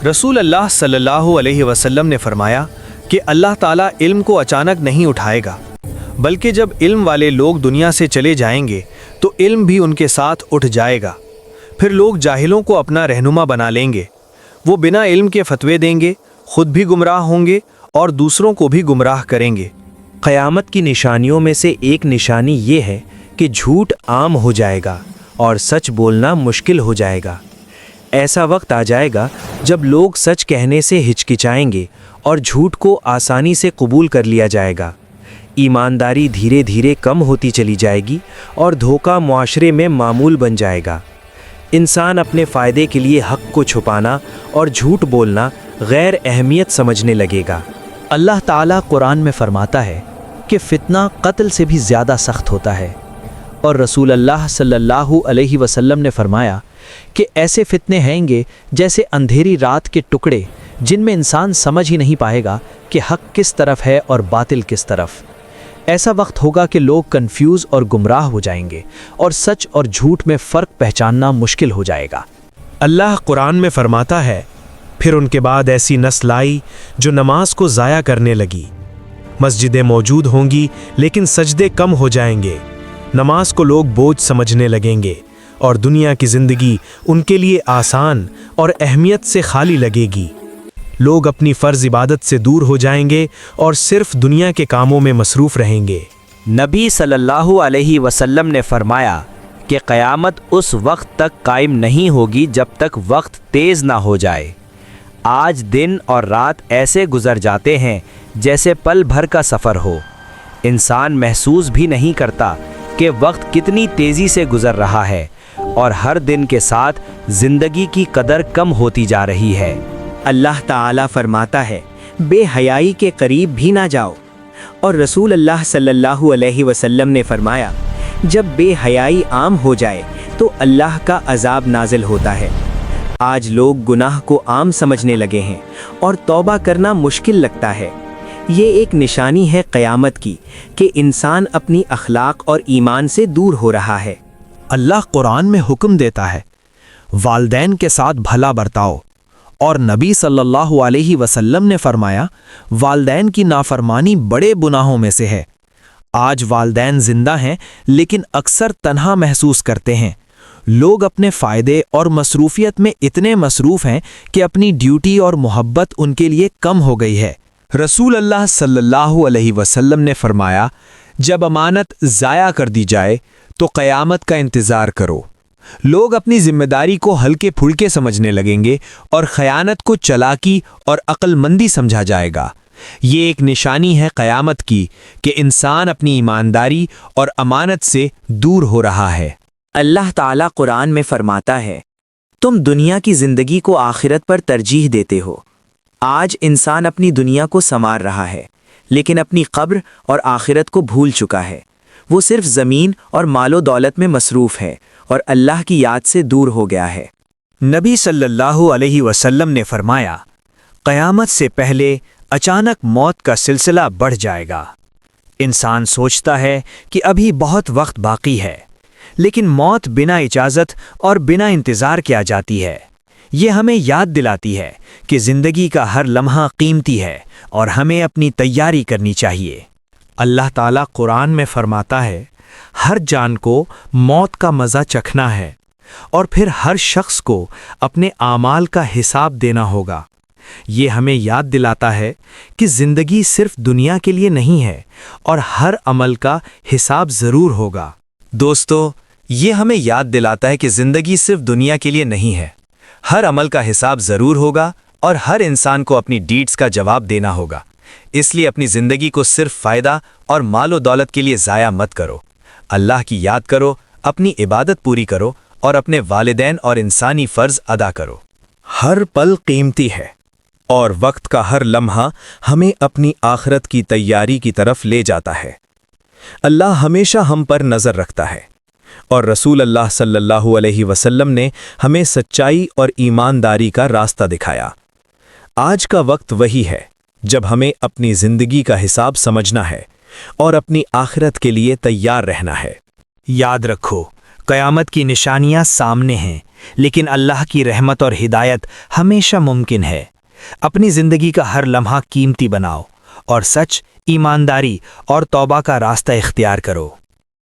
رسول اللہ صلی اللہ علیہ وسلم نے فرمایا کہ اللہ تعالیٰ علم کو اچانک نہیں اٹھائے گا، بلکہ جب علم والے لوگ دنیا سے چلے جائیں گے تو علم بھی ان کے ساتھ اٹھ جائے گا۔ پھر لوگ جاہلوں کو اپنا رہنما بنا لیں گے، وہ بنا علم کے فتوے دیں گے، خود بھی گمراہ ہوں گے اور دوسروں کو بھی گمراہ کریں گے۔ قیامت کی نشانیوں میں سے ایک نشانی یہ ہے کہ جھوٹ عام ہو جائے گا اور سچ بولنا مشکل ہو جائے گا۔ ایسا وقت آ جائے گا جب لوگ سچ کہنے سے ہچکچائیں گے اور جھوٹ کو آسانی سے قبول کر لیا جائے گا۔ ایمانداری دھیرے دھیرے کم ہوتی چلی جائے گی اور دھوکہ معاشرے میں معمول بن جائے گا۔ انسان اپنے فائدے کے لیے حق کو چھپانا اور جھوٹ بولنا غیر اہمیت سمجھنے لگے گا۔ اللہ تعالیٰ قرآن میں فرماتا ہے کہ فتنہ قتل سے بھی زیادہ سخت ہوتا ہے، اور رسول اللہ صلی اللہ علیہ وسلم نے فرمایا کہ ایسے فتنے ہیں گے جیسے اندھیری رات کے ٹکڑے، جن میں انسان سمجھ ہی نہیں پائے گا کہ حق کس طرف ہے اور باطل کس طرف۔ ایسا وقت ہوگا کہ لوگ کنفیوز اور گمراہ ہو جائیں گے اور سچ اور جھوٹ میں فرق پہچاننا مشکل ہو جائے گا۔ اللہ قرآن میں فرماتا ہے، پھر ان کے بعد ایسی نسل آئی جو نماز کو ضائع کرنے لگی۔ مسجدیں موجود ہوں گی لیکن سجدے کم ہو جائیں گے، نماز کو لوگ بوجھ سمجھنے لگیں گے اور دنیا کی زندگی ان کے لیے آسان اور اہمیت سے خالی لگے گی۔ لوگ اپنی فرض عبادت سے دور ہو جائیں گے اور صرف دنیا کے کاموں میں مصروف رہیں گے۔ نبی صلی اللہ علیہ وسلم نے فرمایا کہ قیامت اس وقت تک قائم نہیں ہوگی جب تک وقت تیز نہ ہو جائے۔ آج دن اور رات ایسے گزر جاتے ہیں جیسے پل بھر کا سفر ہو۔ انسان محسوس بھی نہیں کرتا کہ وقت کتنی تیزی سے گزر رہا ہے، اور ہر دن کے ساتھ زندگی کی قدر کم ہوتی جا رہی ہے۔ اللہ تعالیٰ فرماتا ہے، بے حیائی کے قریب بھی نہ جاؤ، اور رسول اللہ صلی اللہ علیہ وسلم نے فرمایا، جب بے حیائی عام ہو جائے تو اللہ کا عذاب نازل ہوتا ہے۔ آج لوگ گناہ کو عام سمجھنے لگے ہیں اور توبہ کرنا مشکل لگتا ہے۔ یہ ایک نشانی ہے قیامت کی کہ انسان اپنی اخلاق اور ایمان سے دور ہو رہا ہے۔ اللہ قرآن میں حکم دیتا ہے، والدین کے ساتھ بھلا برتاؤ، اور نبی صلی اللہ علیہ وسلم نے فرمایا، والدین کی نافرمانی بڑے گناہوں میں سے ہے۔ آج والدین زندہ ہیں لیکن اکثر تنہا محسوس کرتے ہیں۔ لوگ اپنے فائدے اور مصروفیت میں اتنے مصروف ہیں کہ اپنی ڈیوٹی اور محبت ان کے لیے کم ہو گئی ہے۔ رسول اللہ صلی اللہ علیہ وسلم نے فرمایا، جب امانت ضائع کر دی جائے تو قیامت کا انتظار کرو۔ لوگ اپنی ذمہ داری کو ہلکے پھلکے سمجھنے لگیں گے اور خیانت کو چالاکی اور عقل مندی سمجھا جائے گا۔ یہ ایک نشانی ہے قیامت کی کہ انسان اپنی ایمانداری اور امانت سے دور ہو رہا ہے۔ اللہ تعالیٰ قرآن میں فرماتا ہے، تم دنیا کی زندگی کو آخرت پر ترجیح دیتے ہو۔ آج انسان اپنی دنیا کو سنوار رہا ہے لیکن اپنی قبر اور آخرت کو بھول چکا ہے۔ وہ صرف زمین اور مال و دولت میں مصروف ہے اور اللہ کی یاد سے دور ہو گیا ہے۔ نبی صلی اللہ علیہ وسلم نے فرمایا، قیامت سے پہلے اچانک موت کا سلسلہ بڑھ جائے گا۔ انسان سوچتا ہے کہ ابھی بہت وقت باقی ہے، لیکن موت بنا اجازت اور بنا انتظار کے آ جاتی ہے۔ یہ ہمیں یاد دلاتی ہے کہ زندگی کا ہر لمحہ قیمتی ہے اور ہمیں اپنی تیاری کرنی چاہیے۔ اللہ تعالیٰ قرآن میں فرماتا ہے، ہر جان کو موت کا مزہ چکھنا ہے، اور پھر ہر شخص کو اپنے اعمال کا حساب دینا ہوگا۔ یہ ہمیں یاد دلاتا ہے کہ زندگی صرف دنیا کے لیے نہیں ہے اور ہر عمل کا حساب ضرور ہوگا۔ دوستو، یہ ہمیں یاد دلاتا ہے کہ زندگی صرف دنیا کے لیے نہیں ہے، ہر عمل کا حساب ضرور ہوگا اور ہر انسان کو اپنی ڈیڈز کا جواب دینا ہوگا۔ اس لیے اپنی زندگی کو صرف فائدہ اور مال و دولت کے لیے ضائع مت کرو۔ اللہ کی یاد کرو، اپنی عبادت پوری کرو اور اپنے والدین اور انسانی فرض ادا کرو۔ ہر پل قیمتی ہے اور وقت کا ہر لمحہ ہمیں اپنی آخرت کی تیاری کی طرف لے جاتا ہے۔ اللہ ہمیشہ ہم پر نظر رکھتا ہے، اور رسول اللہ صلی اللہ علیہ وسلم نے ہمیں سچائی اور ایمانداری کا راستہ دکھایا۔ آج کا وقت وہی ہے جب ہمیں اپنی زندگی کا حساب سمجھنا ہے اور اپنی آخرت کے لیے تیار رہنا ہے۔ یاد رکھو، قیامت کی نشانیاں سامنے ہیں، لیکن اللہ کی رحمت اور ہدایت ہمیشہ ممکن ہے۔ اپنی زندگی کا ہر لمحہ قیمتی بناؤ اور سچ، ایمانداری اور توبہ کا راستہ اختیار کرو۔